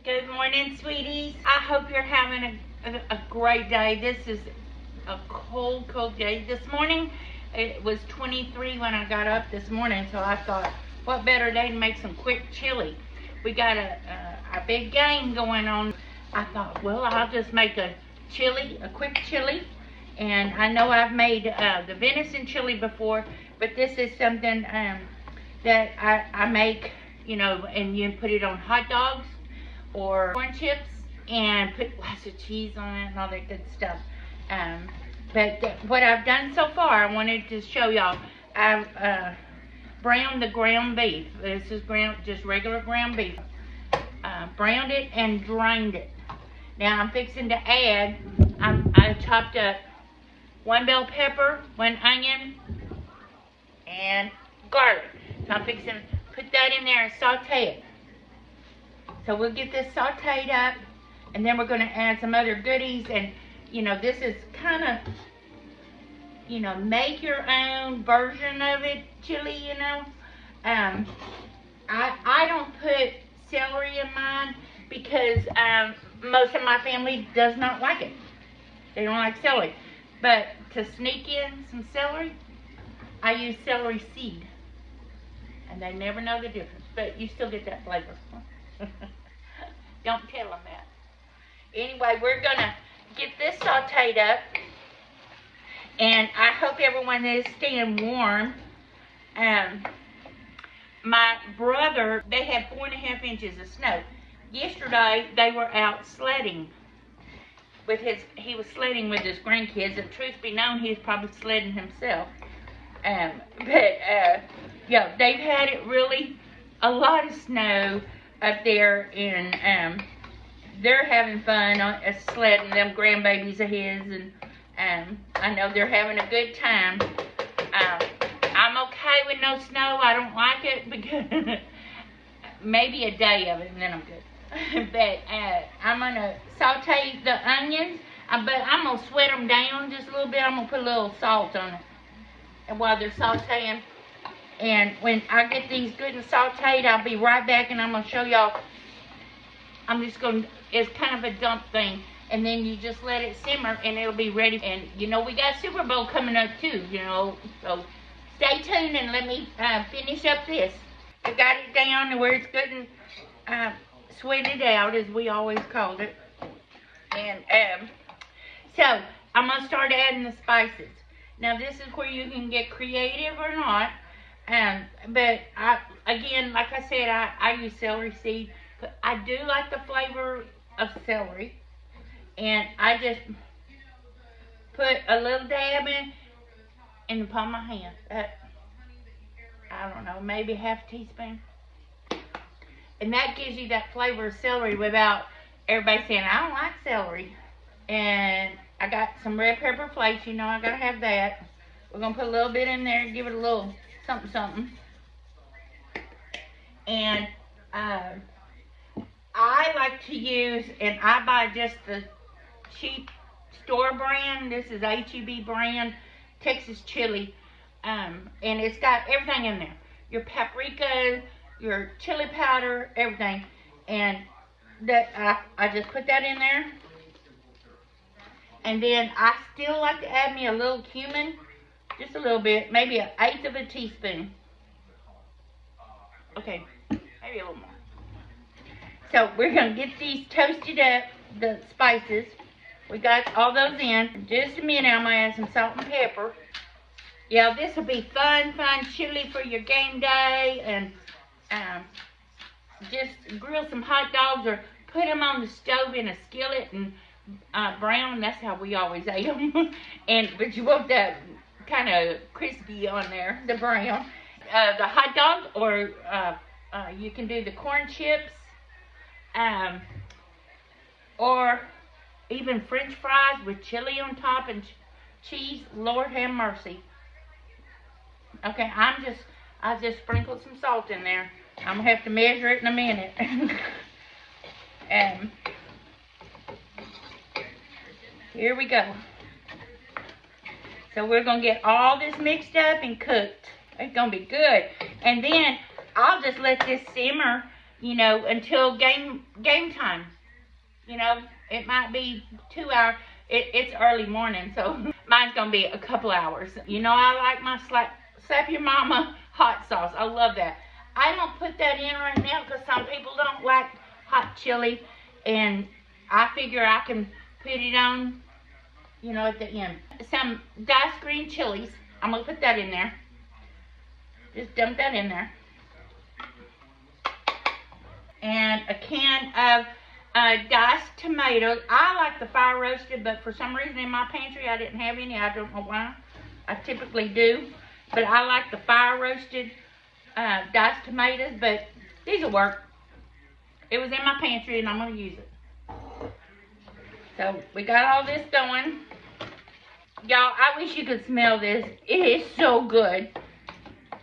Good morning, sweeties. I hope you're having a great day. This is a cold day. This morning, it was 23 when I got up this morning, so I thought, what better day to make some quick chili? We got a big game going on. I thought, well, I'll just make a quick chili. And I know I've made the venison chili before, but this is something that I make, you know, and you put it on hot dogs or corn chips and put lots of cheese on it and all that good stuff. But what I've done so far, I wanted to show y'all. I've browned the ground beef. This is just regular ground beef. Browned it and drained it. Now I'm fixing to add, I chopped up 1 bell pepper, 1 onion, and garlic. So I'm fixing to put that in there and saute it. So we'll get this sauteed up, and then we're going to add some other goodies. And, you know, this is kind of, you know, make your own version of it, chili, you know. I don't put celery in mine because most of my family does not like it. They don't like celery. But to sneak in some celery, I use celery seed. And they never know the difference. But you still get that flavor. Don't tell them that. Anyway, we're going to get this sauteed up. And I hope everyone is staying warm. My brother, they had 4.5 inches of snow. Yesterday, they were out sledding. He was sledding with his grandkids, and truth be known, he was probably sledding himself. Yeah, they've had it really a lot of snow up there, and they're having fun sledding, them grandbabies of his, and I know they're having a good time. I'm okay with no snow. I don't like it because maybe a day of it, and then I'm good. But I'm going to saute the onions, but I'm going to sweat them down just a little bit. I'm going to put a little salt on it and while they're sauteing. And when I get these good and sauteed, I'll be right back, and I'm going to show y'all. I'm just going to, it's kind of a dump thing. And then you just let it simmer, and it'll be ready. And, you know, we got Super Bowl coming up, too, you know. So stay tuned and let me finish up this. I got it down to where it's good and sweated out, as we always called it. And so I'm going to start adding the spices. Now, this is where you can get creative or not. But again, like I said, I use celery seed. But I do like the flavor of celery. And I just put a little dab in the palm of my hand. I don't know, maybe half a teaspoon. And that gives you that flavor of celery without everybody saying, I don't like celery. And I got some red pepper flakes. You know, I got to have that. We're going to put a little bit in there and give it a little something. And I like to use, and I buy just the cheap store brand. This is HEB brand, Texas chili. And it's got everything in there. Your paprika, your chili powder, everything. And that I just put that in there. And then I still like to add me a little cumin, just a little bit, maybe 1/8 of a teaspoon. Okay, maybe a little more. So we're gonna get these toasted up, the spices. We got all those in just a minute. I'm gonna add some salt and pepper. Yeah, this will be fun chili for your game day, and just grill some hot dogs or put them on the stove in a skillet and brown. That's how we always ate them. But you want that kind of crispy on there, the brown. The hot dog, or you can do the corn chips, or even French fries with chili on top and cheese. Lord have mercy. Okay, I just sprinkled some salt in there. I'm gonna have to measure it in a minute. Here we go. So we're gonna get all this mixed up and cooked. It's gonna be good. And then I'll just let this simmer, you know, until game game time. You know, it might be 2 hours. It's early morning, so mine's gonna be a couple hours. You know, I like my slap your mama hot sauce. I love that. I don't put that in right now because some people don't like hot chili, and I figure I can put it on, you know, at the end. Some diced green chilies. I'm gonna put that in there. Just dump that in there. And a can of diced tomatoes. I like the fire roasted, but for some reason in my pantry I didn't have any. I don't know why. I typically do, but I like the fire roasted diced tomatoes, but these will work. It was in my pantry and I'm going to use it. So we got all this going. Y'all, I wish you could smell this. It is so good.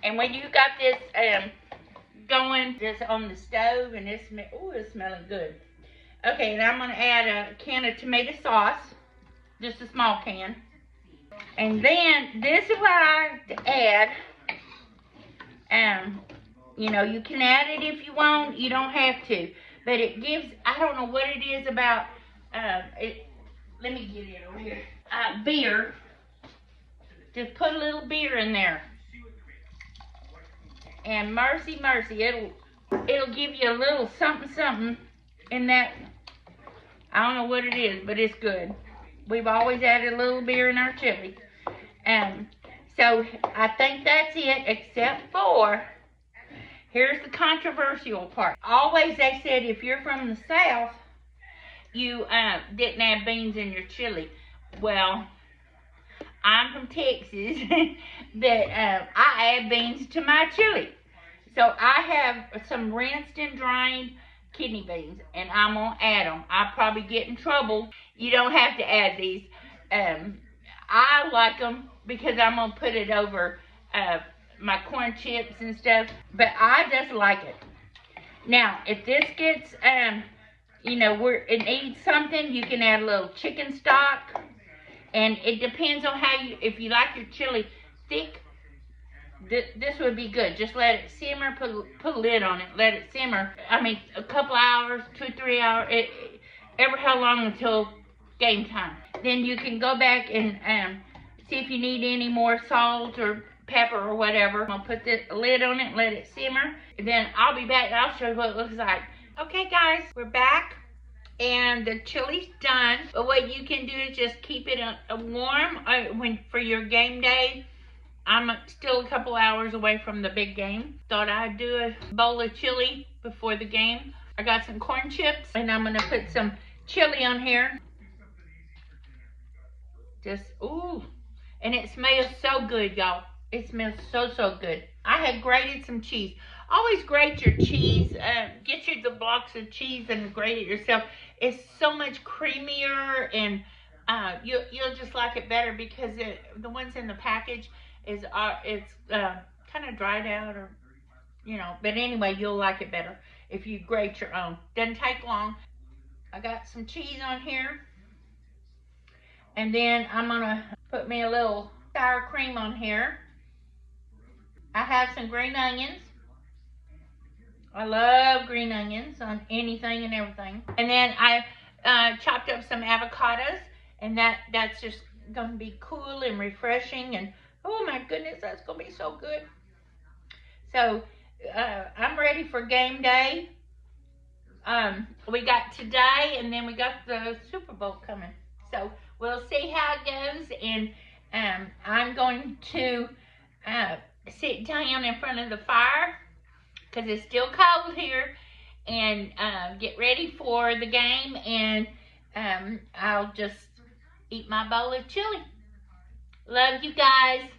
And when you got this going just on the stove, and it's smelling good. Okay, and I'm going to add a can of tomato sauce, just a small can. And then this is what I add. You know, you can add it if you want. You don't have to, but it gives. I don't know what it is about it. Let me get it over here. Beer. Just put a little beer in there. And mercy, it'll give you a little something in that. I don't know what it is, but it's good. We've always added a little beer in our chili. So I think that's it, except for, here's the controversial part. Always they said if you're from the South, you didn't add beans in your chili. Well, I'm from Texas, but I add beans to my chili. So I have some rinsed and drained kidney beans, and I'm gonna add them. I'll probably get in trouble. You don't have to add these. I like them because I'm gonna put it over my corn chips and stuff, but I just like it. Now, if this gets, you know, it needs something, you can add a little chicken stock, and it depends on how if you like your chili thick, this would be good. Just let it simmer, put a lid on it, let it simmer. I mean, a couple hours, 2-3 hours, ever how long until game time. Then you can go back and see if you need any more salt or pepper or whatever. I'm gonna put the lid on it and let it simmer. And then I'll be back and I'll show you what it looks like. Okay guys, we're back. And the chili's done. But what you can do is just keep it warm for your game day. I'm still a couple hours away from the big game. Thought I'd do a bowl of chili before the game. I got some corn chips, and I'm gonna put some chili on here. Just, ooh. And it smells so good, y'all. It smells so good. I had grated some cheese. Always grate your cheese. Get you the blocks of cheese and grate it yourself. It's so much creamier, and you'll just like it better because the ones in the package it's kind of dried out, or you know. But anyway, you'll like it better if you grate your own. Doesn't take long. I got some cheese on here, and then I'm gonna put me a little sour cream on here. I have some green onions. I love green onions on anything and everything. And then I chopped up some avocados, and that's just gonna be cool and refreshing, and oh my goodness, that's gonna be so good. So I'm ready for game day. We got today, and then we got the Super Bowl coming. So we'll see how it goes, and I'm going to sit down in front of the fire because it's still cold here, and get ready for the game, and I'll just eat my bowl of chili. Love you guys.